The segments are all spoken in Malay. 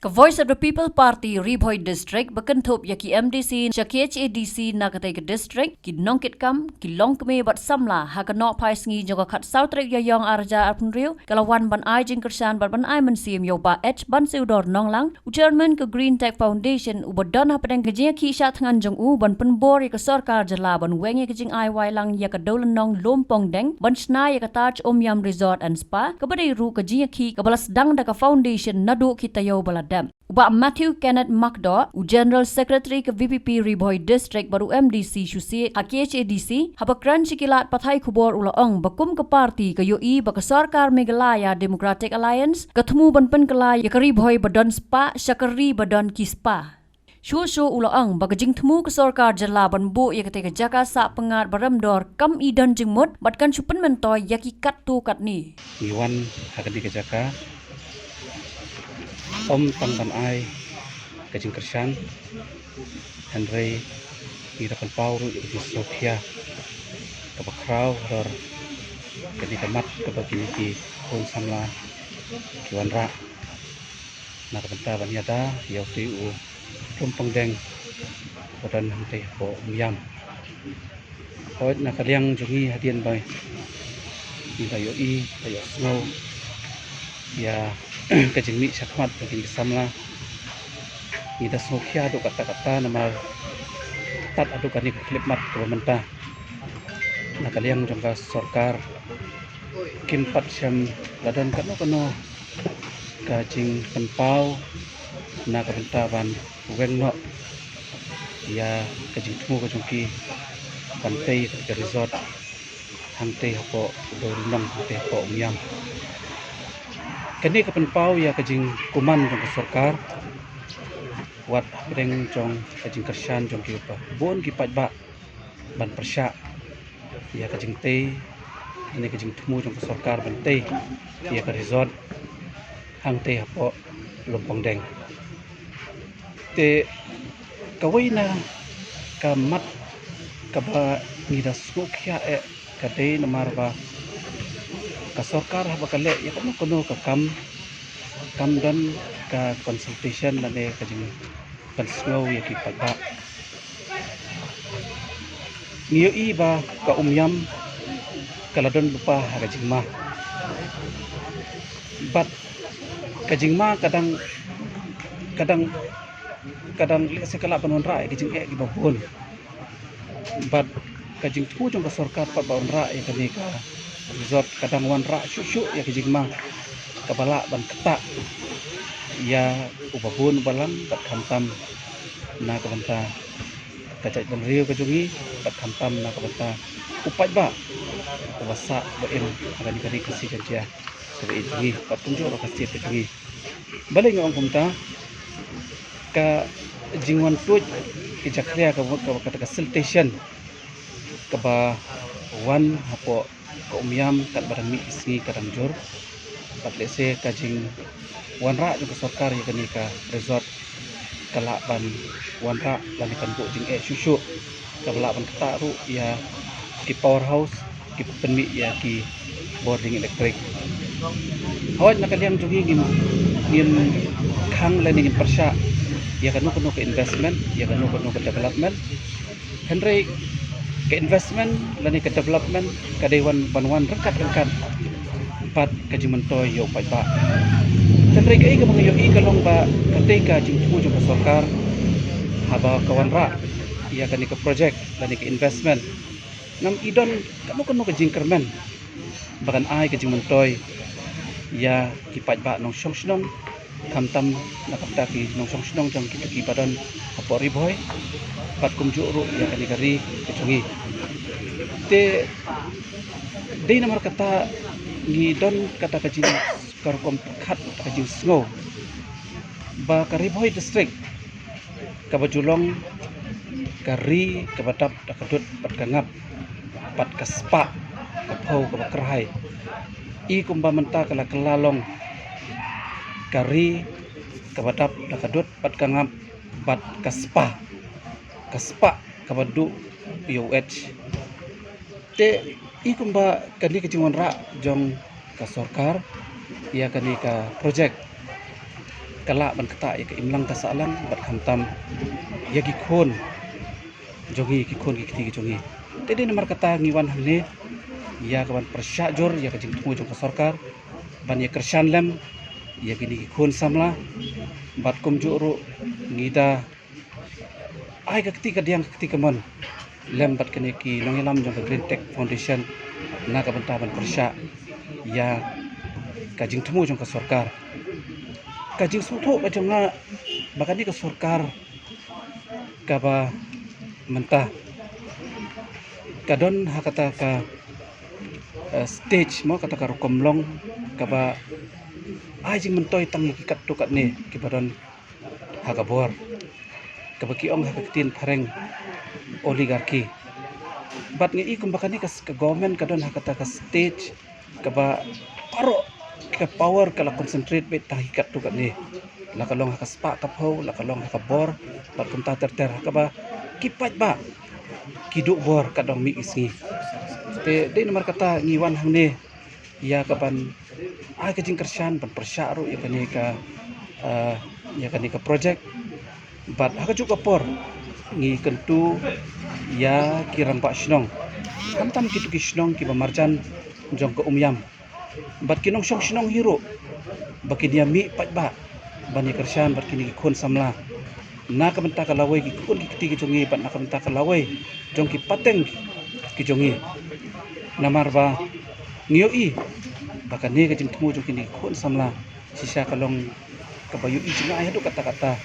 Ka Voice of the People Party Riboy District bakenthup yaki MDC Chakech ADC nakatay ka district ki nongkit kam ki longkme bat samla hakanok pai sngi joga khat sautrek yayong arja apnriu kalawan ban ai jing kersan ban ai mensim yo ba H ban siudor nonglang chairman ka Green Tech Foundation ubadon hapadang kajia ki sha thangan jong u ban penbor ya ka sarkar jala ban wengi kajing ai wai lang ya ka dolan nong lompong deng ban sna ya ka taj omyam resort and spa ka badai ru kajia ki ka balas dang da ka foundation nadu kitayo bala Uba Matthew Kenneth Macdo, General Secretary ke VPP Riboy District baru MDC Susi Hakech ADC, habakran sikilat pathai kubor ulaong bakum ke parti ke UI baka sarkar Meghalaya Democratic Alliance, ketemu banpen kelai ke Riboy badan spa syakari badan kispa. Shushu ulaong baka jing temu ke sarkar jala banbu ya ketika jaka sa pengat baramdor kam idan jengmut batkan supen mentoy yaki kat tu kat ni. Iwan hakadi ke jaka Om Tangban Ai Kajing Kersan Henry Irakan Pauru Di Sofia Kebakrau Ror Kadi Kamat Kebagi Ki Pun Samla Kiwan Ra Nak Benta Banyada Yau Tiu Rumpang Deng Badan Hante Ho Umyam Hoit Nak Kaliang Jungi Hadian Bay Ida Yoi Tayo Snow Ya Kajing mi syakmat bagi samla ida sokya do kata-kata nama tat adu kani klip mat ke pemerintah nakaliang jangka sarkar kimpat syam ladan kano kajing penpau na pemerintah ban wengno ya kajing temu kajungki pantai ke resort hante ho do nong hante ho umyam kini kepenpau ya kajing kuman jong sarkar wat breng jong kajing kersan jong ki pa bon ki pat ba ban persya ya kajing te ini kajing temu jong sarkar ban te ya ka resort hang te hapo lompong deng te kawai na kamat kaba ngida sukya kadai namar ba ka sarkar habakale ya kono ka kam dan ka consultation lane kajing panslow ya ki pagba niyo iba ka umyam kaladon lupa kajing ma but kajing ma kadang sekala panonra kajing gibabon but kajing tu jong ka sarkar pa baonra ya kani ka resort kadang wan ra syuk ya kajing ma kepala ban ketak ya ubabun balang bat khantam na kabanta kacai ban riu kajungi bat khantam na kabanta upat ba wasa bain agani kani kasi janjia sabi ini bat tunjuk ro kasi kajungi balai ngong kumta ka jingwan tuj ki jakria ka kata station ka ba wan hapo ka umyam kat barang mi isi kadang jur patlese kajing wanra juga sarkar ya kani ka resort kala ban wanra lan ikan bu jing susu kala ban ketaru ya ki powerhouse ki penmi ya ki boarding electric hawat nakaliang jugi ngin khang lan ngin persya ya kanu ke investment ya kanu ke development henry ke investment lan ke development kadewan banwan rengkat empat kaji mentoy yo pai ba tenrei kai ka mga yo i kalong ba ketika jingtu jong sarkar haba kawan ra ya kani ke project dan ke investment ngam idon kanu ke jingkermen bagan ai ke jingmentoy ya ki pai ba nong song kamtam nakapta ki nong song jang ki badan apo riboy pat kumjuru ya kani kari kecungi te dei nomor kata ngidon kata kajing karkom khat kajing snow ba Riboy district kabajulong kari kabadap dakadut pat kangap pat kaspa kapau kabakrahai i kumba menta kala kelalong kari kabadap dakadut pat kangap pat kaspa kabadu UH te ikumba kani kajing wanra jong ka sarkar ya kani ka project kala ban kata ya ke imlang ka salang bat khamtam ya gi khon jogi ki khon ki kiti jogi te din mar kata ngiwan hamne ya kaban persya jor ya ka jing tmu jong ka sarkar ban ya kershan lem ya gini ki khon samla bat kum juru ngida ai ka kiti ka diang kiti ka mon lem bat kene ki longelam jong ka Green Tech Foundation na ka banta ban persya ya ka jing tmu jong ka sarkar ka jing sutu ka jong nga bakani ka sarkar ka ba mentah kadon hakata ka stage mo kata ka komlong ka ba ai jing mentoy tang ki kat tu kat ne ki badon hakabor ka ba ki ong hakatin pareng oligarki bat ngi ikum bakani ka government kadon hakata ka stage ka ba paro ka power kala concentrate bet tang kat tu kat ne la kalong hakaspa ka pho la kalong hakabor bat kum ta ter ka ba kipat ba kiduk bor kadong mi isngi te de nomor kata ngiwan hamne ya kapan ai ka jing kershan ban persyaru ya kani ka ya kani ka project bat haka juga por ngi kentu ya kirang pak snong kamtam kitu ki snong ki bamarjan jong ko umyam bat kinong shong snong hiro baki dia mi pat ba ban kershan bat kini khon samla na ka benta ka lawai ki khon ki kiti ki jongi bat na ka benta ka lawai jong ki pateng ki jongi namar ba ngio i baka ne ka jing tmu jong kini khon samla sisa kalong ka bayu i jinga ai hadu kata-kata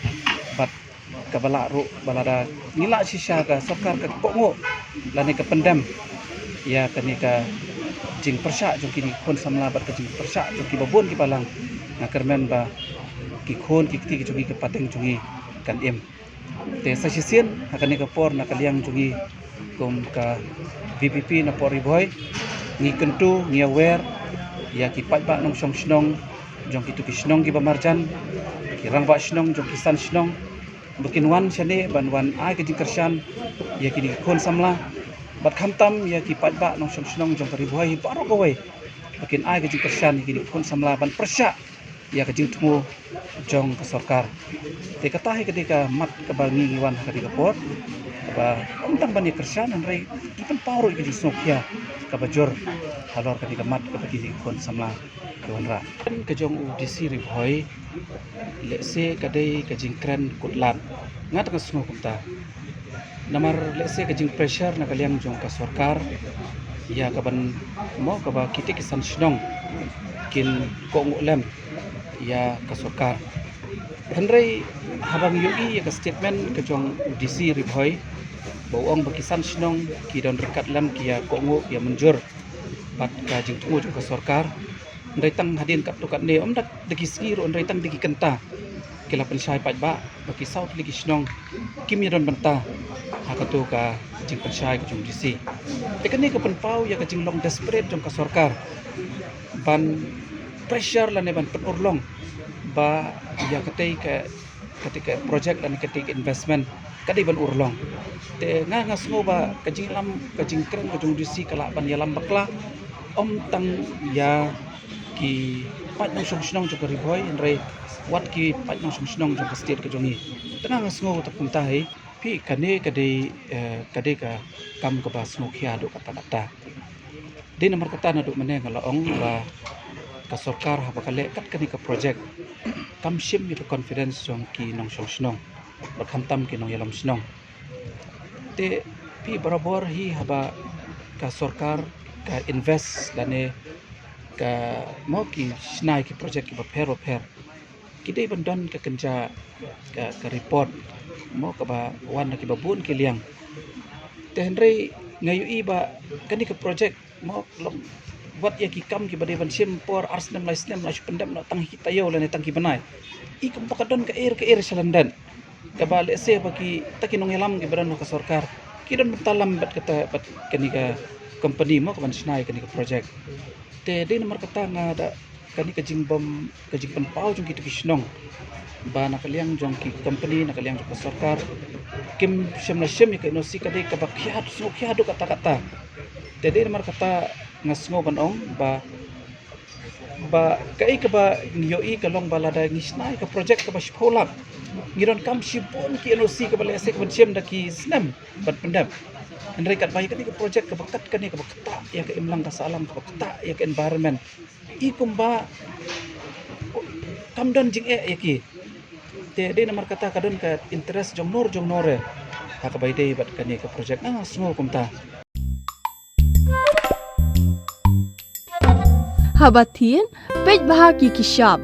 bat ka bala ro balada nila sisa ka sarkar ka kongo lani ka pendam ya kani ka jing persya jong kini khon samla bat ka jing persya jong ki babon ki palang na kermen ba ki khon ki kiti ki jongi ka pateng jongi kan em te sa sisien hakani ka por na kaliang jongi kum ka VPP na por riboy ngi kentu ngi aware ya ki pat ba nong song snong jong ki tu ki snong ki bamarjan ki rang ba snong jong ki san snong bukin wan sane ban wan ai ka jingkershan ya ki khon samla bat khamtam ya ki pat ba nong song snong jong ka riboy baro ka wai bukin ai ka jingkershan ki khon samla ban persya ya ka jing tmu jong ka sarkar te kata he ketika mat ka bangi ngiwan ka di kapor ba untang bani kershan andrai ipan paro ki snokya ka bajor halor ketika mat ka bagi kon samla ke wanra ka jong UDC ribhoi lese kadai ka jing kran kutlat ngat ka snok kumta namar lese ka jing pressure na kaliang jong ka sarkar ya ka ban mo ka ba kiti kisan snong kin ko ngulem ya ka sarkar Henry habang yui ya ka statement ke jong UDC ribhoi bawang bakisan snong ki don rekat lam ki ya kongo ya menjur bat ka jing tmu jong ka sarkar ndai tang hadin kap to kat ne om dak deki ski ro ndai tang deki kenta kila pensai pat ba baki south ligi snong kim ya don benta hakato ka jing pensai ka jong UDC tekani ka penpau ya ka jing long desperate jong ka sarkar ban pressure la ne ban penurlong ba ya ketika project dan ketika investment kadai ban urlong te nga ngasngo ba kajing lam kajing kren kajung UDC kala ban ya lam bakla om tang ya ki pat nong song jong riboy enre wat ki pat nong song jong state kajongi tena ngasngo ta punta hai pi kane kadai ka kam ka bas ngo khia do kata-kata de nomor kata na do mene ngalaong ba ka sarkar ha bakale kat kani ka project kam sim mi confidence jong ki nong snong bakham tam ki nong yalam snong te pi barabor hi haba ka sarkar ka invest lane ka mo ki snai ki project ki bapher kidai bandon ka kenja ka report mo ka ba wan ki babun ki liang te henry ngayu i ba kani ka project mo wat ya ki kam ki bade ban sim por arsnem la pendam na tang hitayo la ne tang ki banai i kam pakadon ka air salandan ka bale se baki takinong yalam ki badan ka sarkar ki don talam bat kata bat kani ka company mo ka ban snai kani ka project te de nomor kata nga da kani ka jingbom ka jingpan pau jong ki tu kisnong ba nakaliang jong ki company nakaliang jong ka sarkar kim syam ka inosi ka de ka bakhiat kata-kata te de nomor kata ngasngo banong ba ba kai ka ba yoi ka long balada ngisnai ka project ka ba shpolap ngiron kam shibon ki NOC ka bale sek bencem da ki snam bat pendam Henry kat bayi kan project ka bakat kan ka bakta ya ka imlang ka salam ka bakta ya ka environment ikum ba kam don jing ya ki te de nomor kata kadon ka interest jong nore ha ka bayi de bat kan ka project semua kumta Habatin, pej bahagi kishab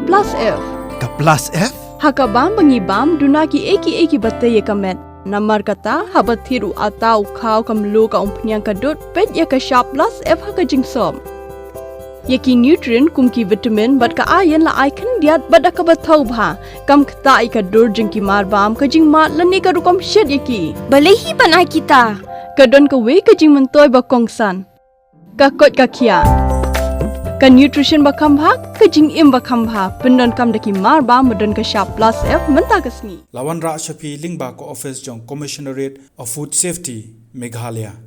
plus F. Ka plus F? Hakabam bangibam dunaki eki batte ye kamet. Namar kata habathiru atau kau kamlu ka umpnyang kadut pej ye kishab plus F haka jingsom. Yeki nutrient kumki vitamin bat ka ayen la aikan diat bat ka bathau bha. Kam kta ka dur jingki marbam ka jing mat lani ka rukom shed yeki. Balehi banai kita. Kadon ka we ka jing mentoy ba kongsan. Ka kot ka kia. Ka nutrition bakam bhag ka jing im bakam bha pendon kam daki mar ba modon ka sharp plus F menta kasni Lawan Ra Shafi Lingba ko office jong Commissionerate of Food Safety Meghalaya